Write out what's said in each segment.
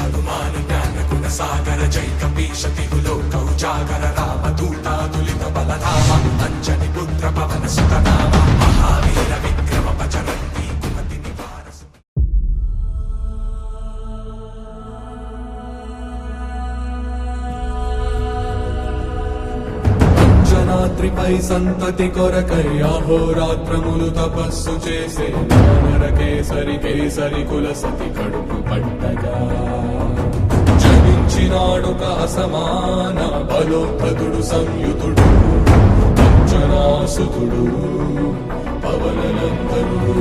హనుమాను జ్ఞాన గుణ సాగర జై కపీశతి లోకౌ జాగర రామ దూతాతులిత బలధామ అంజని పుత్ర పవన సుతనామ మహావీర విక్రమ పచరంతి కుమతి నివారసు. అంజనాద్రిపై సంతతి కొరకై అహోరాత్రములు తపస్సు చేసే కేసరి కేసరి కుల సతి కడుపు పట్టగా జనించినాడుక అసమాన బలోద్ధతుడు సంయుతుడు అంజనాసుతుడు పవననందనుడు.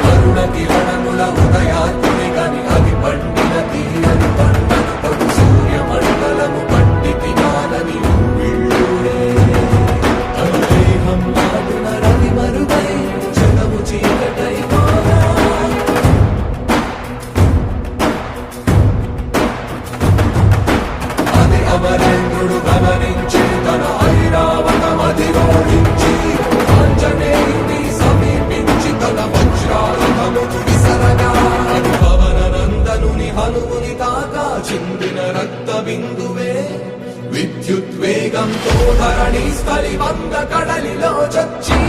అరుణ కిరణముల ఉదయాత్మి గని అది పండిన తీయని పంటను పడు సూర్య మండలము పండితి నానని ఊళ్ళూరే తన దేహం నాడున రవి మరుగై జగము చీకటై మారా. అది అమరేంద్రుడు గమనించి తన ఐరావతమధిరోహించి ఆంజనేయుని సమీపించి తన వజ్రాయుధమును విసరగా అది పవననందనుని హనుముని తాకా చిందిన రక్త బిందువే విద్యుద్వేగంతో ధరణి స్థలి వంద కడలిలో చచ్చి